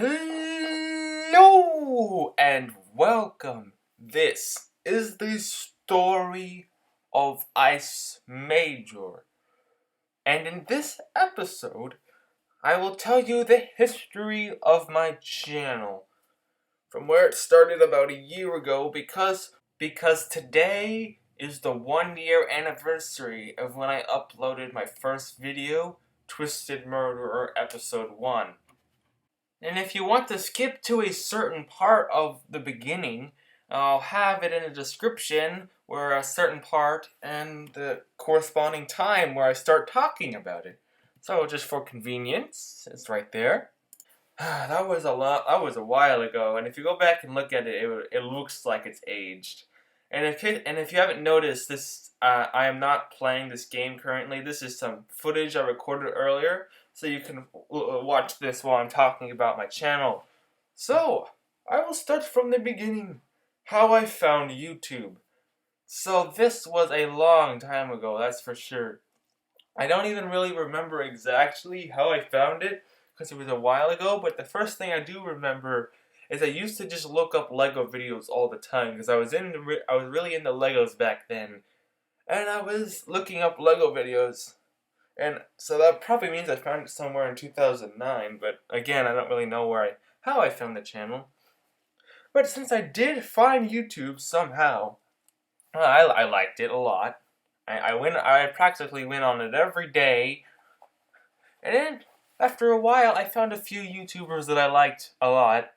Hello and welcome. This is the story of Eyiss Major. And in this episode, I will tell you the history of my channel. From where it started about a year ago because today is the 1 year anniversary of when I uploaded my first video, Twisted Murderer Episode 1. And if you want to skip to a certain part of the beginning, I'll have it in the description where a certain part and the corresponding time where I start talking about it. So just for convenience, it's right there. That was a while ago, and if you go back and look at it, it looks like it's aged. And if you haven't noticed, this I am not playing this game currently. This is some footage I recorded earlier, so you can watch this while I'm talking about my channel. So I will start from the beginning. How I found YouTube. So this was a long time ago, that's for sure. I don't even really remember exactly how I found it, because it was a while ago, but the first thing I do remember is I used to just look up Lego videos all the time, because I was really into Legos back then, and I was looking up Lego videos, and so that probably means I found it somewhere in 2009, but again, I don't really know how I found the channel. But since I did find YouTube somehow, I liked it a lot. I practically went on it every day, and then after a while, I found a few YouTubers that I liked a lot,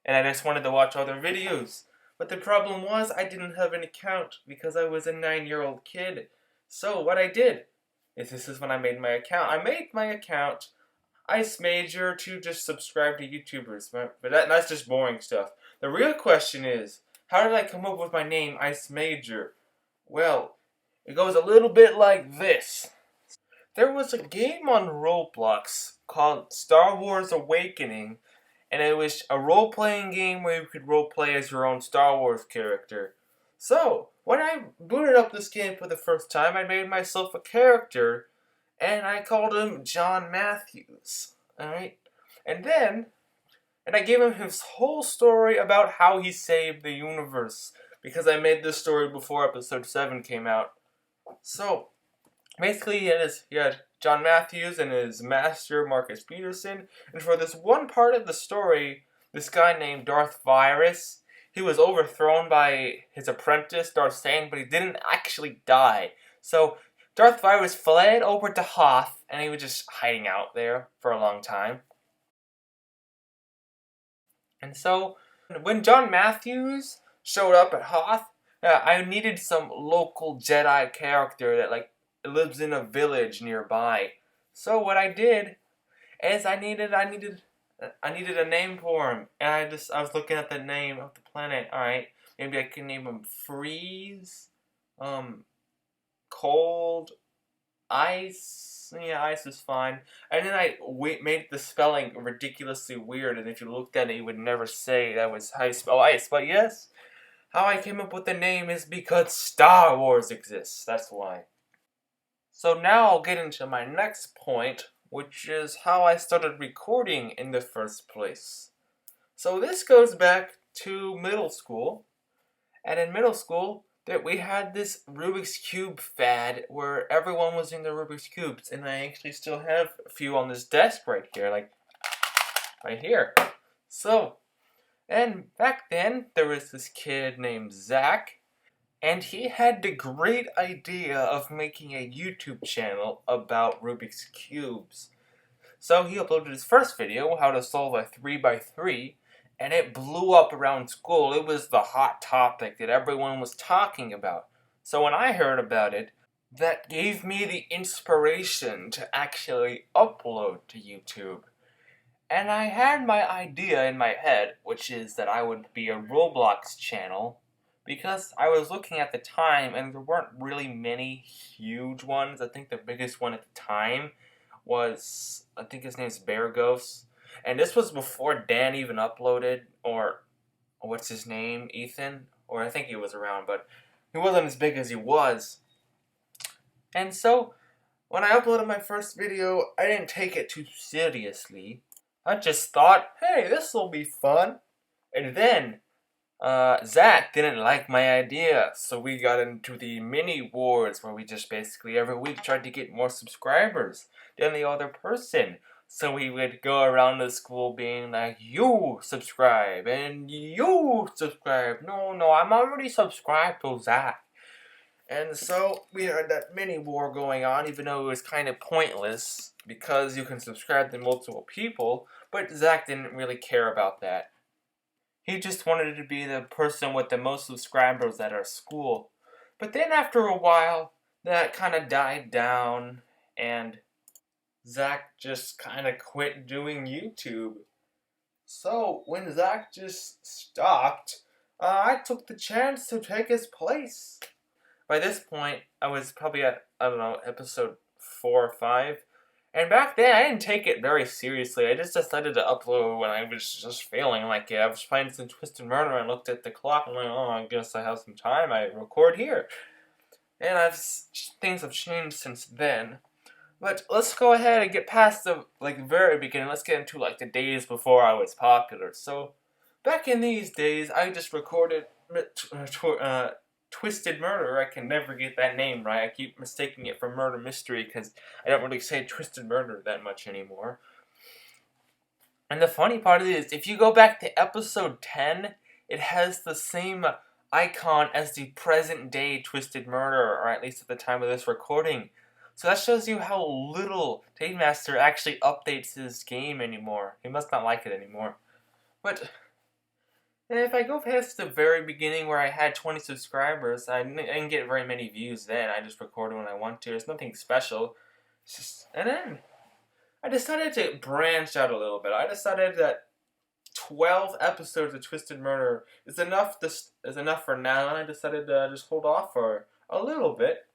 and I just wanted to watch all their videos. But the problem was, I didn't have an account because I was a 9-year-old kid. So what I did is this is when I made my account. I made my account Eyiss Major to just subscribe to YouTubers, but that's just boring stuff. The real question is, how did I come up with my name, Eyiss Major? Well, it goes a little bit like this. There was a game on Roblox called Star Wars Awakening, and it was a role-playing game where you could role-play as your own Star Wars character. So, when I booted up this game for the first time, I made myself a character, and I called him John Matthews. Alright? And I gave him his whole story about how he saved the universe, because I made this story before episode 7 came out. So, basically, he had John Matthews and his master, Marcus Peterson, and for this one part of the story, this guy named Darth Virus, he was overthrown by his apprentice, Darth Sane, but he didn't actually die. So, Darth Virus fled over to Hoth, and he was just hiding out there for a long time. And so, when John Matthews showed up at Hoth, I needed some local Jedi character that, lives in a village nearby. So what I did is I needed a name for him, and I was looking at the name of the planet. All right, maybe I can name him Freeze, Cold, Ice. Yeah, Ice is fine. And then I made the spelling ridiculously weird, and if you looked at it, you would never say that was how you spell ice. But yes, how I came up with the name is because Star Wars exists. That's why. So now I'll get into my next point, which is how I started recording in the first place. So this goes back to middle school, and in middle school, we had this Rubik's Cube fad where everyone was into Rubik's Cubes, and I actually still have a few on this desk right here, right here. So, and back then, there was this kid named Zach, and he had the great idea of making a YouTube channel about Rubik's Cubes. So he uploaded his first video, how to solve a 3x3, and it blew up around school. It was the hot topic that everyone was talking about. So when I heard about it, that gave me the inspiration to actually upload to YouTube. And I had my idea in my head, which is that I would be a Roblox channel, because I was looking at the time, and there weren't really many huge ones. I think the biggest one at the time was, I think his name's Bear Ghost. And this was before Dan even uploaded, or what's his name, Ethan? Or I think he was around, but he wasn't as big as he was. And so, when I uploaded my first video, I didn't take it too seriously. I just thought, hey, this will be fun. And then Zach didn't like my idea, so we got into the mini wars where we just basically every week tried to get more subscribers than the other person. So we would go around the school being like, you subscribe and you subscribe. No, no, I'm already subscribed to Zach. And so we had that mini war going on, even though it was kind of pointless because you can subscribe to multiple people, but Zach didn't really care about that. He just wanted to be the person with the most subscribers at our school. But then after a while, that kind of died down, and Zach just kind of quit doing YouTube. So when Zach just stopped, I took the chance to take his place. By this point, I was probably at, I don't know, episode 4 or 5. And back then, I didn't take it very seriously. I just decided to upload when I was just feeling like it. I was playing some Twisted Murder and looked at the clock and went, oh, I guess I have some time. I record here. And things have changed since then. But let's go ahead and get past the very beginning. Let's get into the days before I was popular. So back in these days, I just recorded Twisted Murder. I can never get that name right. I keep mistaking it for Murder Mystery because I don't really say Twisted Murder that much anymore. And the funny part of it is, if you go back to episode 10, it has the same icon as the present day Twisted Murder, or at least at the time of this recording. So that shows you how little Game Master actually updates his game anymore. He must not like it anymore. But if I go past the very beginning where I had 20 subscribers, I didn't get very many views then. I just recorded when I want to. It's nothing special. And then I decided to branch out a little bit. I decided that 12 episodes of Twisted Murder is enough for now, and I decided to just hold off for a little bit.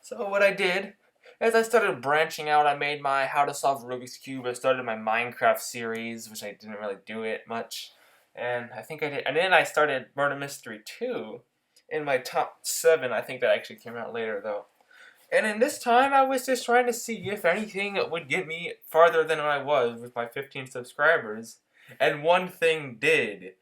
So what I did is I started branching out. I made my How to Solve Rubik's Cube. I started my Minecraft series, which I didn't really do it much. And I think I did. And then I started Murder Mystery 2 in my top 7. I think that actually came out later, though. And in this time, I was just trying to see if anything would get me farther than I was with my 15 subscribers. And one thing did.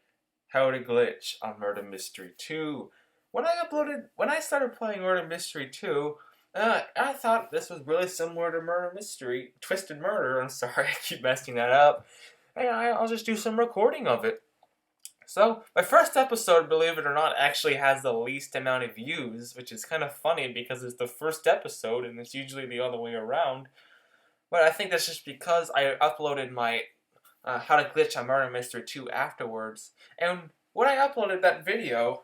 How to Glitch on Murder Mystery 2. When I started playing Murder Mystery 2, I thought this was really similar to Murder Mystery, Twisted Murder. I'm sorry, I keep messing that up. And I'll just do some recording of it. So, my first episode, believe it or not, actually has the least amount of views, which is kind of funny because it's the first episode and it's usually the other way around. But I think that's just because I uploaded my How to Glitch on Murder Mystery 2 afterwards. And when I uploaded that video,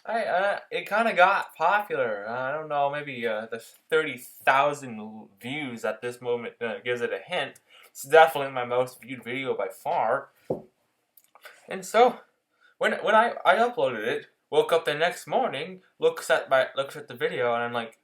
it kind of got popular. I don't know, maybe the 30,000 views at this moment gives it a hint. It's definitely my most viewed video by far. And so, when I uploaded it, woke up the next morning, looks at the video, and I'm like,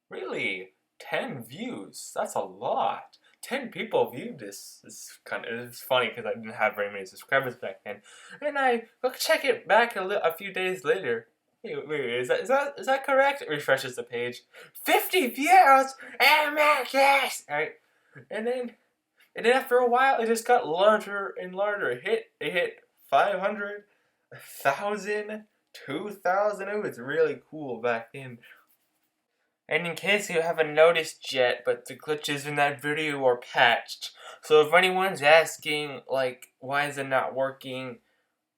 really? 10 views? That's a lot. 10 people viewed this. It's funny because I didn't have very many subscribers back then. And I check it back a few days later. Wait, is that correct? It refreshes the page. 50 views! Oh my gosh! Alright. And then after a while, it just got larger and larger. It hit 500, 1,000, 2,000. It was really cool back then. And in case you haven't noticed yet, but the glitches in that video are patched. So if anyone's asking, why is it not working,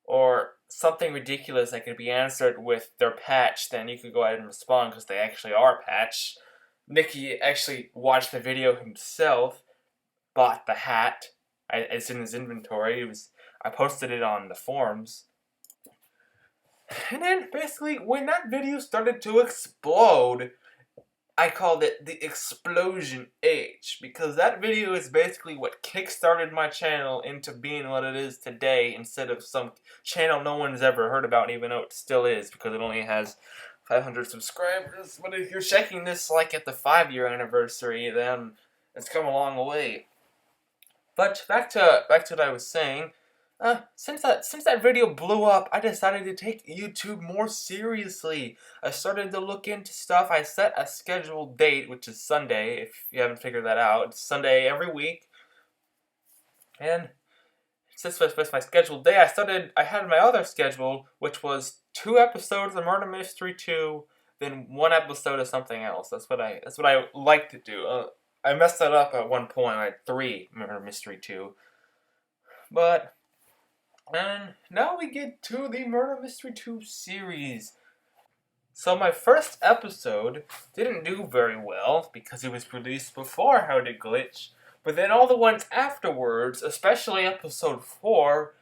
or something ridiculous that could be answered with their patch, then you could go ahead and respond, because they actually are patched. Nicky actually watched the video himself, bought the hat. It's in his inventory. I posted it on the forums. And then, basically, when that video started to explode, I called it the Explosion Age, because that video is basically what kickstarted my channel into being what it is today, instead of some channel no one's ever heard about, even though it still is, because it only has 500 subscribers. But if you're checking this at the 5-year anniversary, then it's come a long way. But back to what I was saying. Since that video blew up, I decided to take YouTube more seriously. I started to look into stuff. I set a scheduled date, which is Sunday, if you haven't figured that out. It's Sunday every week. And since this was my scheduled day, I had my other schedule, which was 2 episodes of Murder Mystery 2, then 1 episode of something else. That's what I like to do. I messed that up at one point. I had 3 Murder Mystery 2. But, and now we get to the Murder Mystery 2 series. So my first episode didn't do very well because it was released before How to Glitch, but then all the ones afterwards, especially episode 4,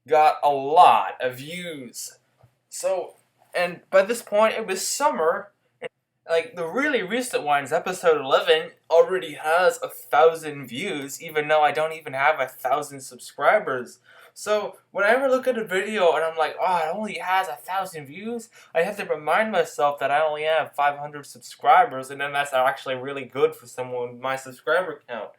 got a lot of views. So, and by this point it was summer, and like the really recent ones, episode 11 already has 1,000 views, even though I don't even have 1,000 subscribers. So whenever I look at a video and I'm like, oh, it only has 1,000 views, I have to remind myself that I only have 500 subscribers, and then that's actually really good for someone with my subscriber count.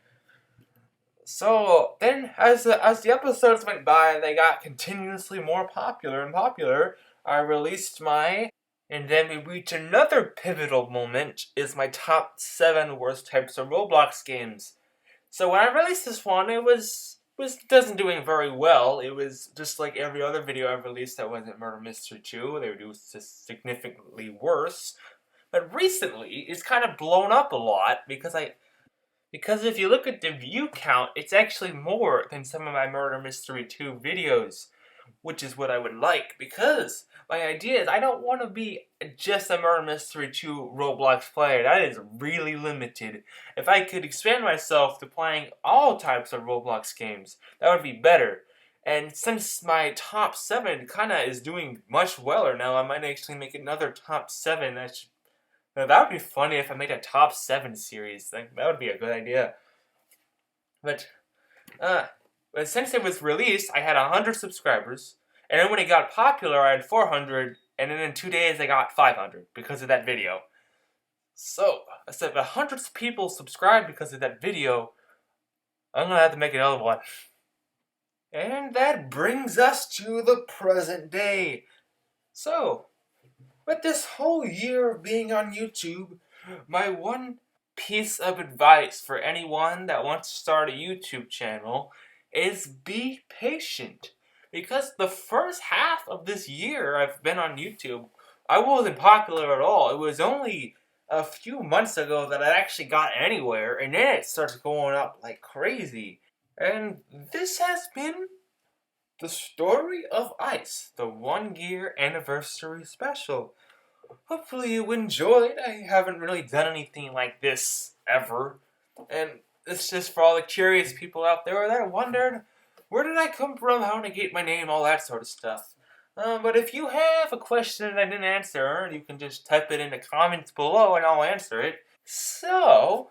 So then, as the episodes went by, they got continuously more popular and popular. I released my, and then we reach another pivotal moment. Is my top 7 worst types of Roblox games. So when I released this one, it wasn't doing very well. It was just like every other video I've released that wasn't Murder Mystery 2. They were doing significantly worse. But recently, it's kind of blown up a lot because if you look at the view count, it's actually more than some of my Murder Mystery 2 videos, which is what I would like, because my idea is I don't want to be just a Murder Mystery 2 Roblox player. That is really limited. If I could expand myself to playing all types of Roblox games, that would be better. And since my top 7 kind of is doing much weller now, I might actually make another top 7. Now, that would be funny if I made a top 7 series. That would be a good idea. But since it was released, I had 100 subscribers. And then when it got popular, I had 400. And then in 2 days, I got 500 because of that video. So, I said, if 100 people subscribed because of that video, I'm going to have to make another one. And that brings us to the present day. So, with this whole year of being on YouTube, my one piece of advice for anyone that wants to start a YouTube channel is be patient. Because the first half of this year I've been on YouTube, I wasn't popular at all. It was only a few months ago that I actually got anywhere, and then it starts going up like crazy. And this has been the Story of Eyiss, the 1-year anniversary special. Hopefully you enjoyed. I haven't really done anything like this ever. And it's just for all the curious people out there that wondered, where did I come from, how did I get my name, all that sort of stuff. But if you have a question that I didn't answer, you can just type it in the comments below and I'll answer it. So,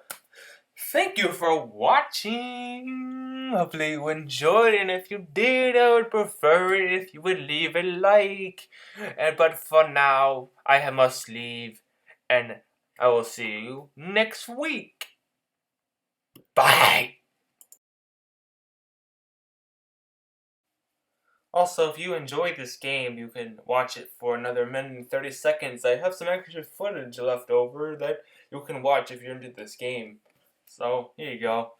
thank you for watching. Hopefully you enjoyed, and if you did, I would prefer it if you would leave a like. But for now, I must leave, and I will see you next week. Bye! Also, if you enjoyed this game, you can watch it for another minute and 30 seconds. I have some extra footage left over that you can watch if you're into this game. So, here you go.